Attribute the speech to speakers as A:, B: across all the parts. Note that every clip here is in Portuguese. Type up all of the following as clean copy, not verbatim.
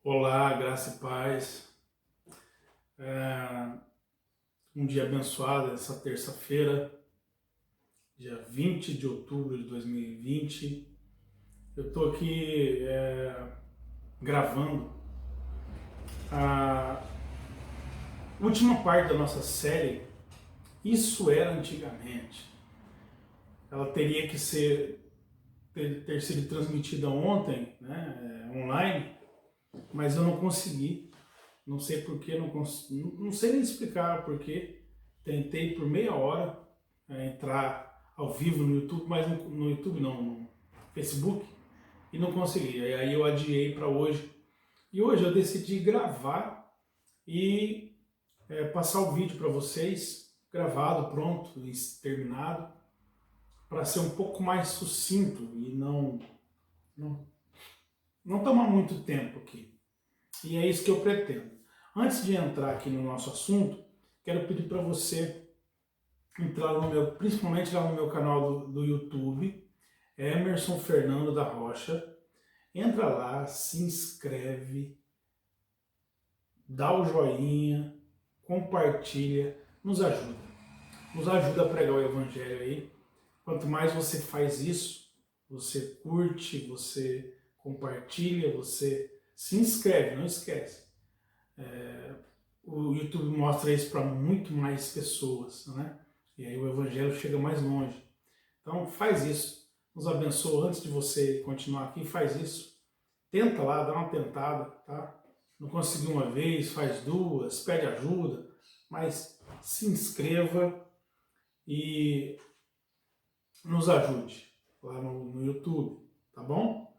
A: Olá, graça e paz. Um dia abençoado, essa terça-feira, dia 20 de outubro de 2020. Eu estou aqui gravando a última parte da nossa série, Isso Era Antigamente. Ela teria que ter sido transmitida ontem, né, online, mas eu não consegui. Não sei porquê, não sei nem explicar porquê. Tentei por meia hora entrar ao vivo no YouTube, mas no YouTube não, no Facebook, e não consegui. E aí eu adiei para hoje. E hoje eu decidi gravar e passar o vídeo para vocês, gravado, pronto, terminado, para ser um pouco mais sucinto e não, não tomar muito tempo aqui. E é isso que eu pretendo. Antes de entrar aqui no nosso assunto, quero pedir para você entrar no meu, principalmente lá no meu canal do YouTube, Emerson Fernando da Rocha. Entra lá, se inscreve, dá o joinha, compartilha, nos ajuda. Nos ajuda a pregar o evangelho aí. Quanto mais você faz isso, você curte, você compartilha, você se inscreve, não esquece. O YouTube mostra isso para muito mais pessoas, né? E aí o evangelho chega mais longe. Então faz isso. Nos abençoa antes de você continuar aqui, faz isso. Tenta lá, dá uma tentada, tá? Não conseguiu uma vez, faz duas, pede ajuda, mas se inscreva e nos ajude lá no YouTube, tá bom?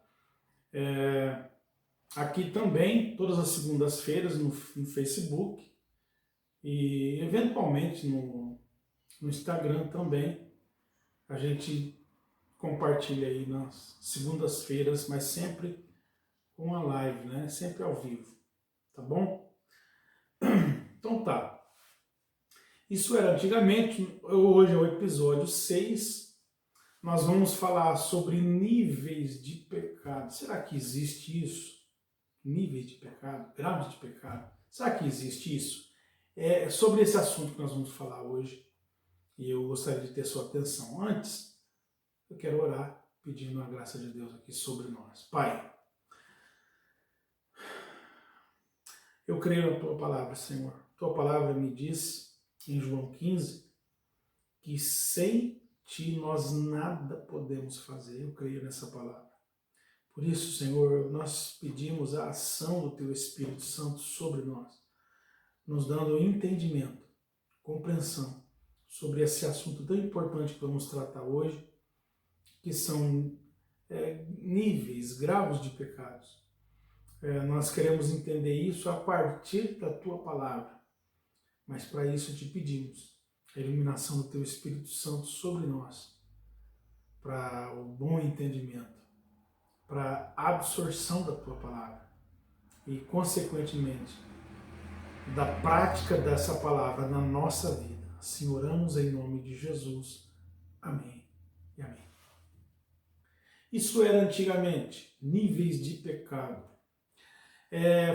A: Aqui também, todas as segundas-feiras no Facebook e eventualmente no Instagram também. A gente compartilha aí nas segundas-feiras, mas sempre com a live, né? Sempre ao vivo, tá bom? Então tá. Isso era antigamente, hoje é o episódio 6. Nós vamos falar sobre níveis de pecado. Será que existe isso? Níveis de pecado, graus de pecado. Será que existe isso? É sobre esse assunto que nós vamos falar hoje. E eu gostaria de ter sua atenção. Antes, eu quero orar pedindo a graça de Deus aqui sobre nós. Pai, eu creio na Tua palavra, Senhor. Tua palavra me diz, em João 15, que sem Ti nós nada podemos fazer. Eu creio nessa palavra. Por isso, Senhor, nós pedimos a ação do Teu Espírito Santo sobre nós, nos dando entendimento, compreensão sobre esse assunto tão importante que vamos tratar hoje, que são níveis, graus de pecados. Nós queremos entender isso a partir da Tua palavra, mas para isso te pedimos a iluminação do Teu Espírito Santo sobre nós, para o bom entendimento, para a absorção da Tua palavra e, consequentemente, da prática dessa palavra na nossa vida. Assim oramos em nome de Jesus. Amém e amém. Isso era antigamente, níveis de pecado.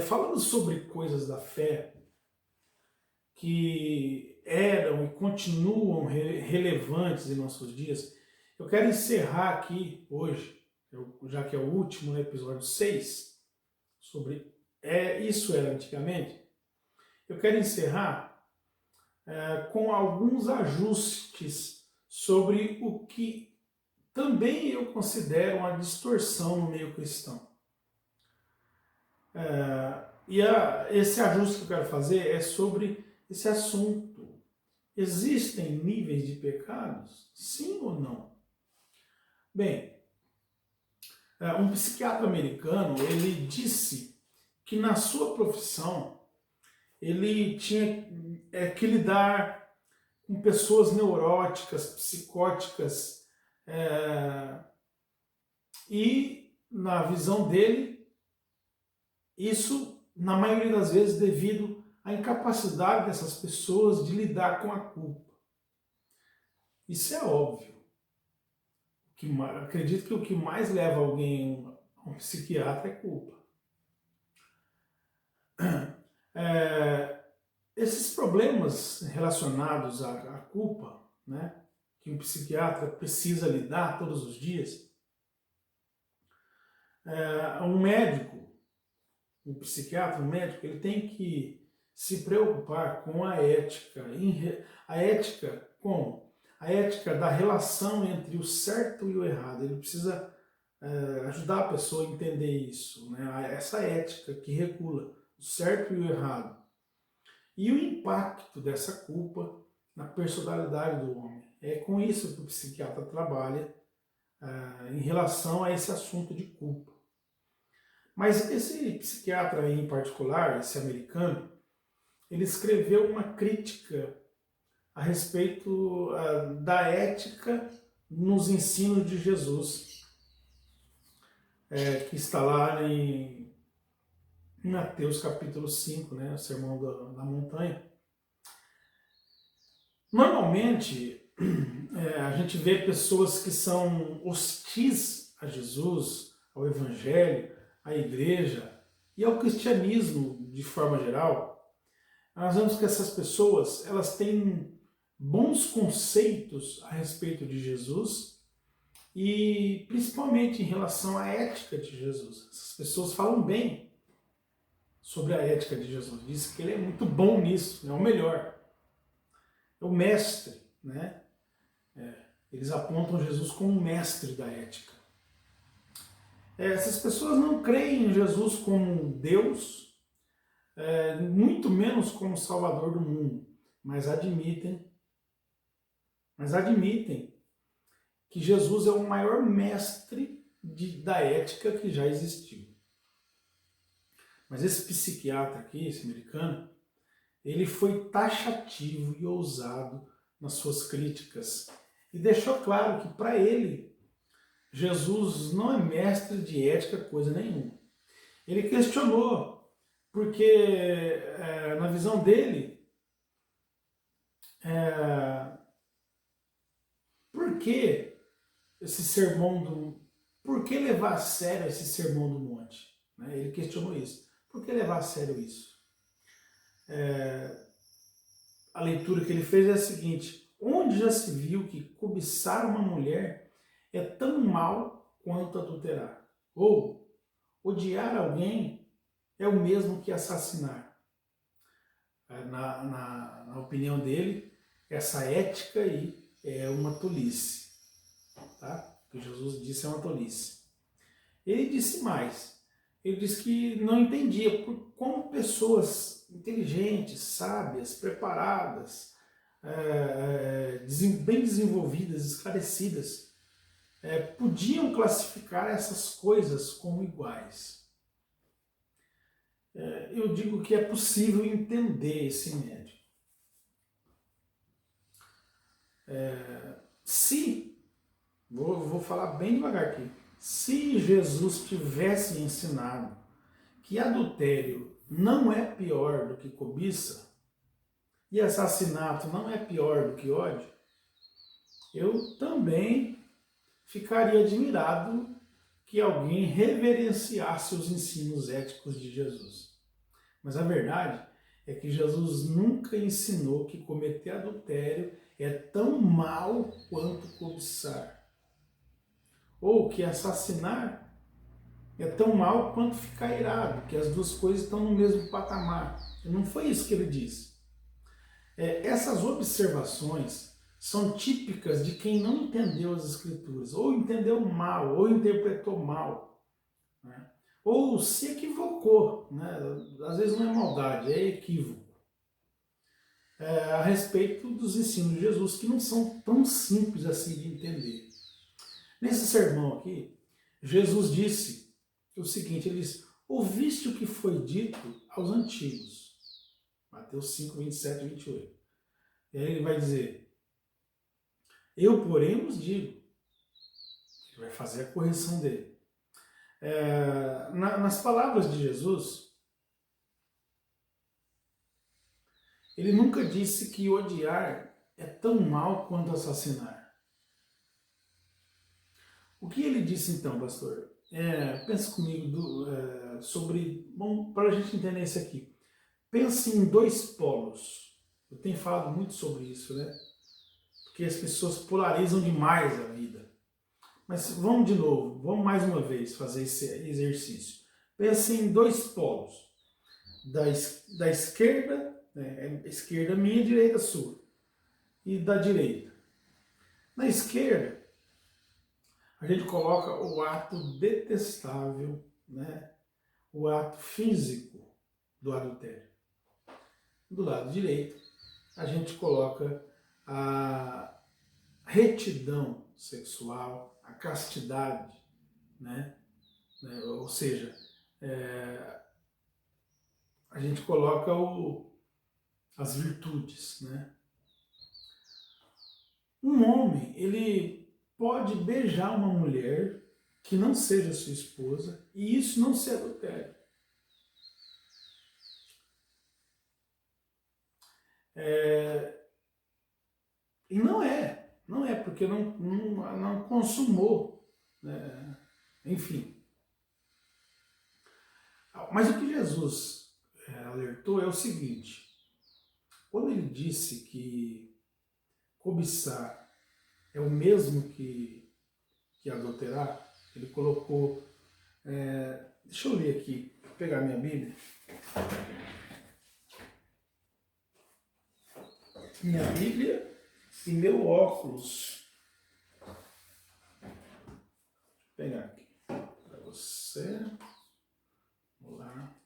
A: Falando sobre coisas da fé que eram e continuam relevantes em nossos dias, eu quero encerrar aqui hoje, já que é o último, né, episódio 6, sobre isso era antigamente, eu quero encerrar com alguns ajustes sobre o que também eu considero uma distorção no meio cristão. Esse ajuste que eu quero fazer é sobre esse assunto. Existem níveis de pecados? Sim ou não? Bem, um psiquiatra americano, ele disse que na sua profissão ele tinha que lidar com pessoas neuróticas, psicóticas, e na visão dele, isso, na maioria das vezes, devido à incapacidade dessas pessoas de lidar com a culpa. Isso é óbvio. Acredito que o que mais leva alguém a um psiquiatra é culpa. Esses problemas relacionados à culpa, né, que um psiquiatra precisa lidar todos os dias, um médico, um psiquiatra, um médico, ele tem que se preocupar com a ética. A ética como? A ética da relação entre o certo e o errado. Ele precisa ajudar a pessoa a entender isso, né? Essa ética que regula o certo e o errado. E o impacto dessa culpa na personalidade do homem. É com isso que o psiquiatra trabalha em relação a esse assunto de culpa. Mas esse psiquiatra aí em particular, esse americano, ele escreveu uma crítica a respeito da ética nos ensinos de Jesus, que está lá em Mateus capítulo 5, né, o Sermão da Montanha. Normalmente, a gente vê pessoas que são hostis a Jesus, ao Evangelho, à Igreja e ao cristianismo de forma geral. Nós vemos que essas pessoas, elas têm bons conceitos a respeito de Jesus e principalmente em relação à ética de Jesus. Essas pessoas falam bem sobre a ética de Jesus, dizem que ele é muito bom nisso, é o melhor, é o mestre, né? Eles apontam Jesus como o mestre da ética. Essas pessoas não creem em Jesus como Deus, muito menos como Salvador do mundo, mas admitem que Jesus é o maior mestre da ética que já existiu. Mas esse psiquiatra aqui, esse americano, ele foi taxativo e ousado nas suas críticas e deixou claro que para ele Jesus não é mestre de ética coisa nenhuma. Ele questionou, porque na visão dele, por que esse por que levar a sério esse sermão do monte? Ele questionou isso. Por que levar a sério isso? A leitura que ele fez é a seguinte: onde já se viu que cobiçar uma mulher é tão mal quanto adulterar? Ou odiar alguém é o mesmo que assassinar? Na opinião dele, essa ética aí é uma tolice. Tá? O que Jesus disse é uma tolice. Ele disse mais. Ele disse que não entendia como pessoas inteligentes, sábias, preparadas, bem desenvolvidas, esclarecidas, podiam classificar essas coisas como iguais. Eu digo que é possível entender esse médico. Vou falar bem devagar aqui, se Jesus tivesse ensinado que adultério não é pior do que cobiça e assassinato não é pior do que ódio, eu também ficaria admirado que alguém reverenciasse os ensinos éticos de Jesus. Mas a verdade é que Jesus nunca ensinou que cometer adultério é tão mal quanto cobiçar, ou que assassinar é tão mal quanto ficar irado, que as duas coisas estão no mesmo patamar. Não foi isso que ele disse. Essas observações são típicas de quem não entendeu as Escrituras, ou entendeu mal, ou interpretou mal, né? Ou se equivocou, né? Às vezes não é maldade, é equívoco, a respeito dos ensinos de Jesus, que não são tão simples assim de entender. Nesse sermão aqui, Jesus disse o seguinte, ele disse: ouviste o que foi dito aos antigos. Mateus 5, 27 e 28. E aí ele vai dizer: eu, porém, vos digo. Ele vai fazer a correção dele. Nas palavras de Jesus, ele nunca disse que odiar é tão mal quanto assassinar. O que ele disse então, pastor? Pensa comigo sobre, para a gente entender isso aqui. pense em dois polos. Eu tenho falado muito sobre isso, né? Porque as pessoas polarizam demais a vida. Mas vamos de novo, vamos mais uma vez fazer esse exercício. Pense em dois polos. Da esquerda, né, esquerda minha, direita sua. E da direita. Na esquerda, a gente coloca o ato detestável, né? O ato físico do adultério. Do lado direito, a gente coloca a retidão sexual, a castidade, né? Ou seja, a gente coloca as virtudes, né? Um homem, ele pode beijar uma mulher que não seja sua esposa e isso não ser adultério. E não é porque não consumou, né? Enfim. Mas o que Jesus alertou é o seguinte, quando ele disse que cobiçar é o mesmo que adulterar, ele colocou, deixa eu ler aqui, vou pegar minha Bíblia. Minha Bíblia e meu óculos. Vou pegar aqui para você. Vamos lá.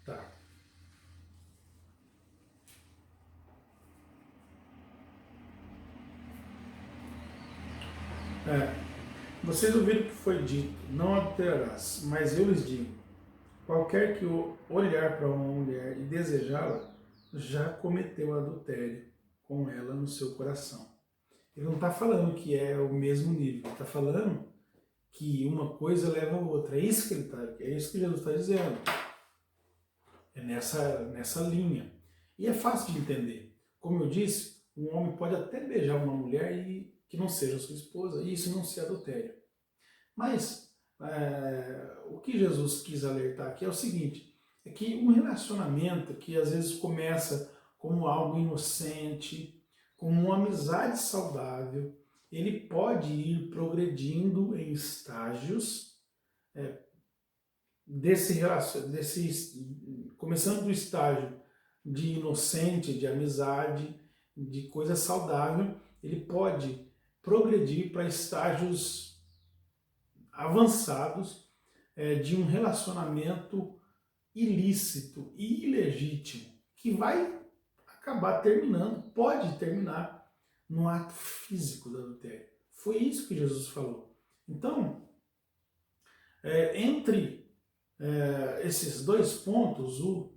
A: Tá. Vocês ouviram o que foi dito, não adulterarás, mas eu lhes digo, qualquer que olhar para uma mulher e desejá-la, já cometeu adultério com ela no seu coração. Ele não está falando que é o mesmo nível, ele está falando que uma coisa leva a outra. É isso que Jesus está dizendo. É nessa linha. E é fácil de entender. Como eu disse, um homem pode até beijar uma mulher que não seja sua esposa, e isso não se adultério. Mas o que Jesus quis alertar aqui é o seguinte, é que um relacionamento que às vezes começa como algo inocente, como uma amizade saudável, ele pode ir progredindo em estágios começando do estágio de inocente, de amizade, de coisa saudável, ele pode progredir para estágios avançados de um relacionamento ilícito e ilegítimo, que vai acabar terminando, pode terminar no ato físico do adultério. Foi isso que Jesus falou. Então, entre esses dois pontos, o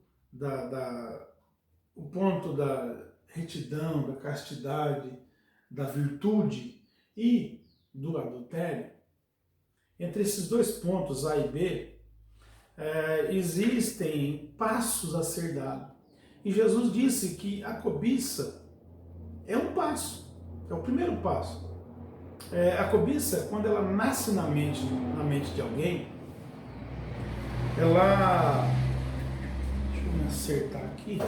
A: ponto da retidão, da castidade, da virtude e do adultério, entre esses dois pontos, A e B, existem passos a ser dados. E Jesus disse que a cobiça é um passo, é o primeiro passo. A cobiça, quando ela nasce na mente de alguém, ela... Deixa eu me acertar aqui.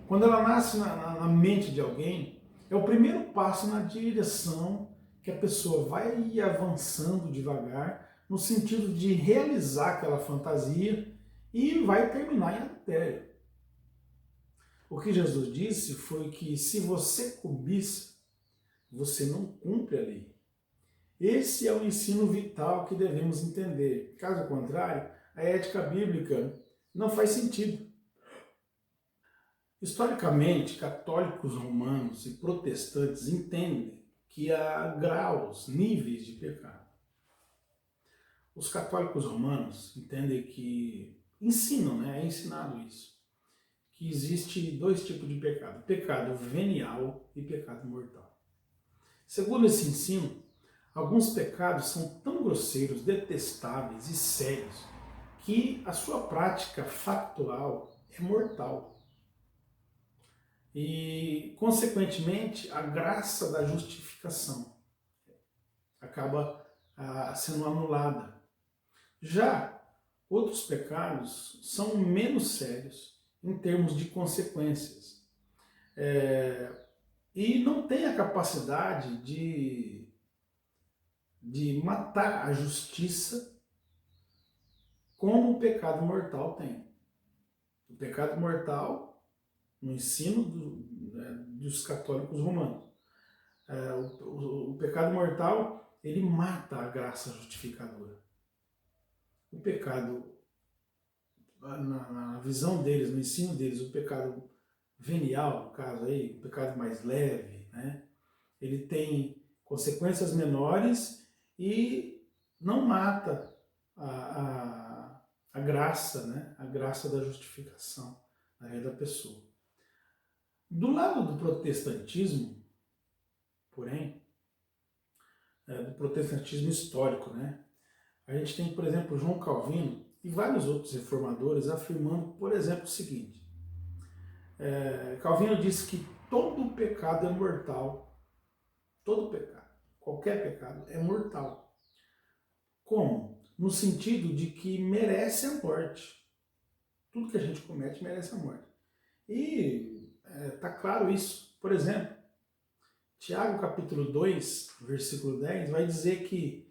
A: Quando ela nasce na mente de alguém, é o primeiro passo na direção que a pessoa vai avançando devagar, no sentido de realizar aquela fantasia e vai terminar em adultério. O que Jesus disse foi que se você cobiça, você não cumpre a lei. Esse é o ensino vital que devemos entender. Caso contrário, a ética bíblica não faz sentido. Historicamente, católicos romanos e protestantes entendem que há graus, níveis de pecado. Os católicos romanos entendem ensinam, é ensinado isso, que existe dois tipos de pecado, pecado venial e pecado mortal. Segundo esse ensino, alguns pecados são tão grosseiros, detestáveis e sérios que a sua prática factual é mortal. E, consequentemente, a graça da justificação, a acaba sendo anulada. Já outros pecados são menos sérios em termos de consequências. E não tem a capacidade de matar a justiça como o pecado mortal tem. O pecado mortal, no ensino dos católicos romanos, o pecado mortal, ele mata a graça justificadora. O pecado, na visão deles, no ensino deles, o pecado venial, no caso aí, o pecado mais leve, né? Ele tem consequências menores e não mata a graça, né? A graça da justificação na vida da pessoa. Do lado do protestantismo, porém, do protestantismo histórico, né? A gente tem, por exemplo, João Calvino e vários outros reformadores afirmando, por exemplo, o seguinte: Calvino disse que todo pecado é mortal. Todo pecado, qualquer pecado é mortal. Como? No sentido de que merece a morte. Tudo que a gente comete merece a morte. E está claro isso. Por exemplo, Tiago capítulo 2, versículo 10, vai dizer que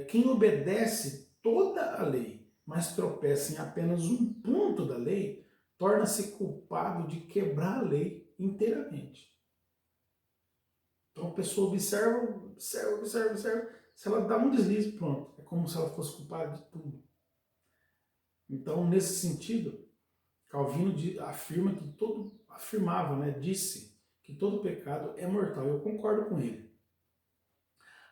A: quem obedece toda a lei, mas tropeça em apenas um ponto da lei, torna-se culpado de quebrar a lei inteiramente. Então a pessoa observa. Se ela dá um deslize, pronto. É como se ela fosse culpada de tudo. Então, nesse sentido, Calvino disse que todo pecado é mortal. Eu concordo com ele.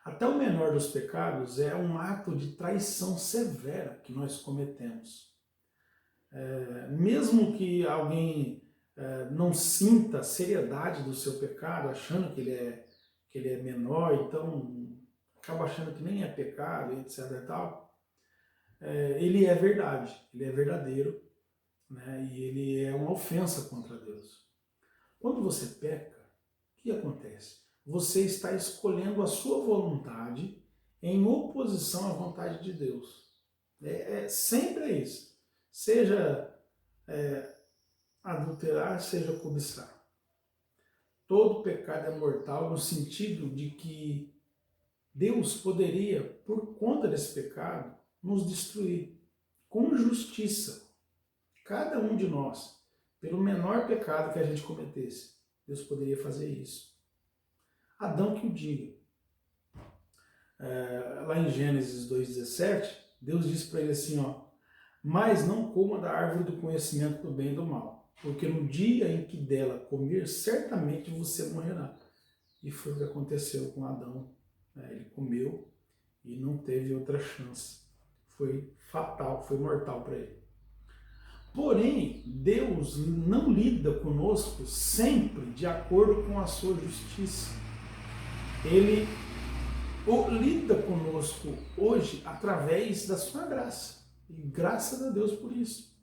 A: Até o menor dos pecados é um ato de traição severa que nós cometemos. Mesmo que alguém não sinta a seriedade do seu pecado, achando que ele é menor, então acaba achando que nem é pecado, etc. e tal, ele é verdade, ele é verdadeiro, né? E ele é uma ofensa contra Deus. Quando você peca, o que acontece? Você está escolhendo a sua vontade em oposição à vontade de Deus. Sempre é isso. Seja adulterar, seja cobiçar. Todo pecado é mortal no sentido de que Deus poderia, por conta desse pecado, nos destruir com justiça. Cada um de nós, pelo menor pecado que a gente cometesse, Deus poderia fazer isso. Adão que o diga. Lá em Gênesis 2,17, Deus disse para ele assim, mas não coma da árvore do conhecimento do bem e do mal, porque no dia em que dela comer, certamente você morrerá. E foi o que aconteceu com Adão. Ele comeu e não teve outra chance. Foi fatal, foi mortal para ele. Porém, Deus não lida conosco sempre de acordo com a sua justiça. Ele lida conosco hoje através da sua graça. E graças a Deus por isso.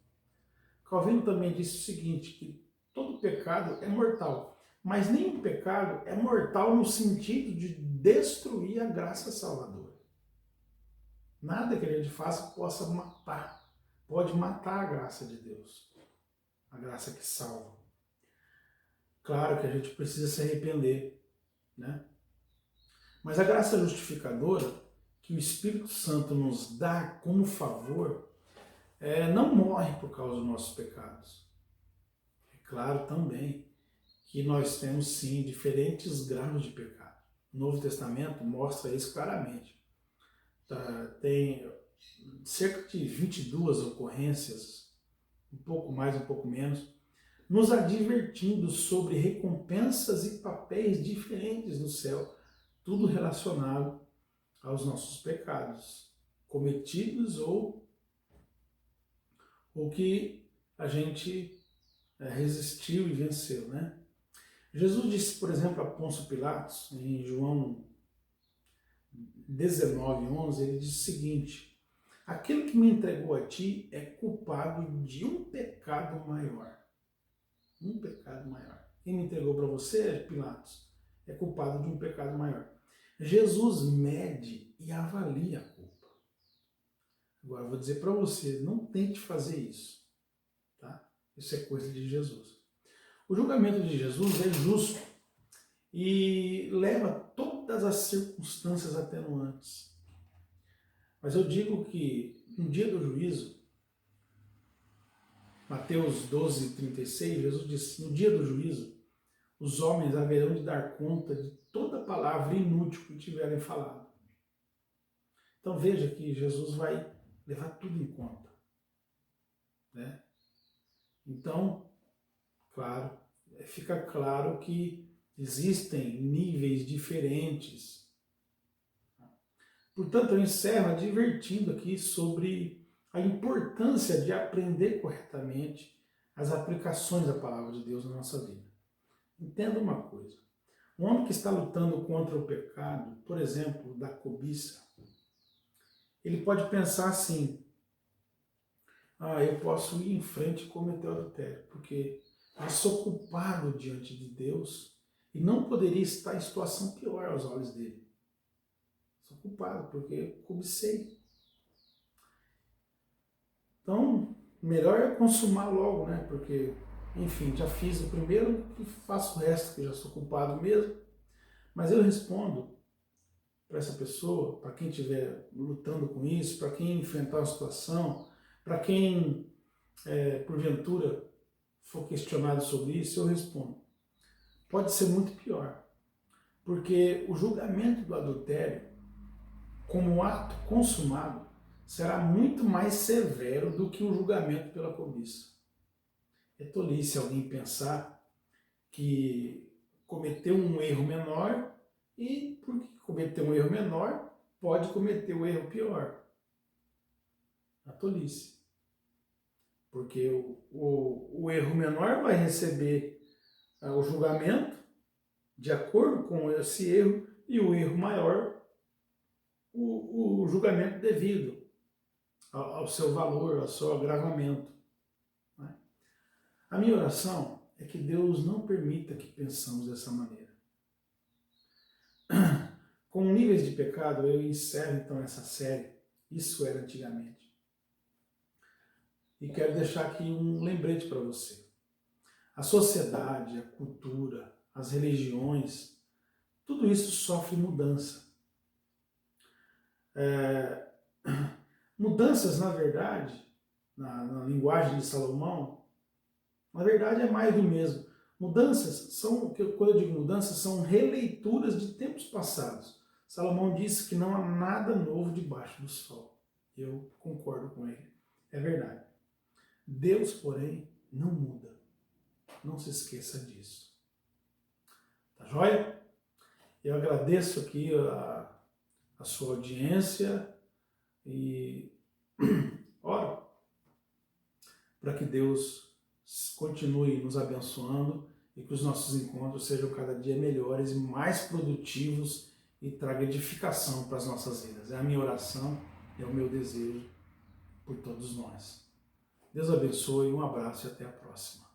A: Calvino também disse o seguinte, que todo pecado é mortal, mas nenhum pecado é mortal no sentido de destruir a graça salvadora. Nada que a gente faça pode matar a graça de Deus, a graça que salva. Claro que a gente precisa se arrepender, né? Mas a graça justificadora, que o Espírito Santo nos dá como favor, não morre por causa dos nossos pecados. É claro também que nós temos sim diferentes graus de pecado. O Novo Testamento mostra isso claramente. Tem cerca de 22 ocorrências, um pouco mais, um pouco menos, nos advertindo sobre recompensas e papéis diferentes no céu, tudo relacionado aos nossos pecados, cometidos ou que a gente resistiu e venceu, né? Jesus disse, por exemplo, a Pôncio Pilatos, em João 19:11, ele diz o seguinte: aquele que me entregou a ti é culpado de um pecado maior. Um pecado maior. Quem me entregou para você, Pilatos, é culpado de um pecado maior. Jesus mede e avalia a culpa. Agora, eu vou dizer para você, não tente fazer isso. Tá? Isso é coisa de Jesus. O julgamento de Jesus é justo e leva todas as circunstâncias atenuantes. Mas eu digo que no dia do juízo, Mateus 12:36, Jesus disse, no dia do juízo, os homens haverão de dar conta de toda palavra inútil que tiverem falado. Então veja que Jesus vai levar tudo em conta. Né? Então, claro, fica claro que existem níveis diferentes. Portanto, eu encerro advertindo aqui sobre a importância de aprender corretamente as aplicações da palavra de Deus na nossa vida. Entenda uma coisa, um homem que está lutando contra o pecado, por exemplo, da cobiça, ele pode pensar assim, eu posso ir em frente e cometer o adultério, porque eu sou culpado diante de Deus e não poderia estar em situação pior aos olhos dele. Sou culpado porque eu cobicei. Então, melhor é consumar logo, né? Porque, enfim, já fiz o primeiro e faço o resto, que já sou culpado mesmo. Mas eu respondo para essa pessoa, para quem estiver lutando com isso, para quem enfrentar a situação, para quem, porventura, for questionado sobre isso, eu respondo. Pode ser muito pior, porque o julgamento do adultério, como ato consumado, será muito mais severo do que o julgamento pela cobiça. É tolice alguém pensar que cometeu um erro menor e, porque cometeu um erro menor, pode cometer um erro pior. É tolice. Porque o erro menor vai receber o julgamento de acordo com esse erro e o erro maior o julgamento devido ao seu valor, ao seu agravamento. Né? A minha oração é que Deus não permita que pensamos dessa maneira. Com níveis de pecado, eu encerro então essa série, Isso Era Antigamente. E quero deixar aqui um lembrete para você. A sociedade, a cultura, as religiões, tudo isso sofre mudança. Mudanças, na verdade, na linguagem de Salomão, na verdade é mais do mesmo. Mudanças são, quando eu digo mudanças, são releituras de tempos passados. Salomão disse que não há nada novo debaixo do sol. Eu concordo com ele. É verdade. Deus, porém, não muda. Não se esqueça disso. Tá joia? Eu agradeço aqui a sua audiência e oro para que Deus continue nos abençoando e que os nossos encontros sejam cada dia melhores e mais produtivos e traga edificação para as nossas vidas. É a minha oração, é o meu desejo por todos nós. Deus abençoe, um abraço e até a próxima.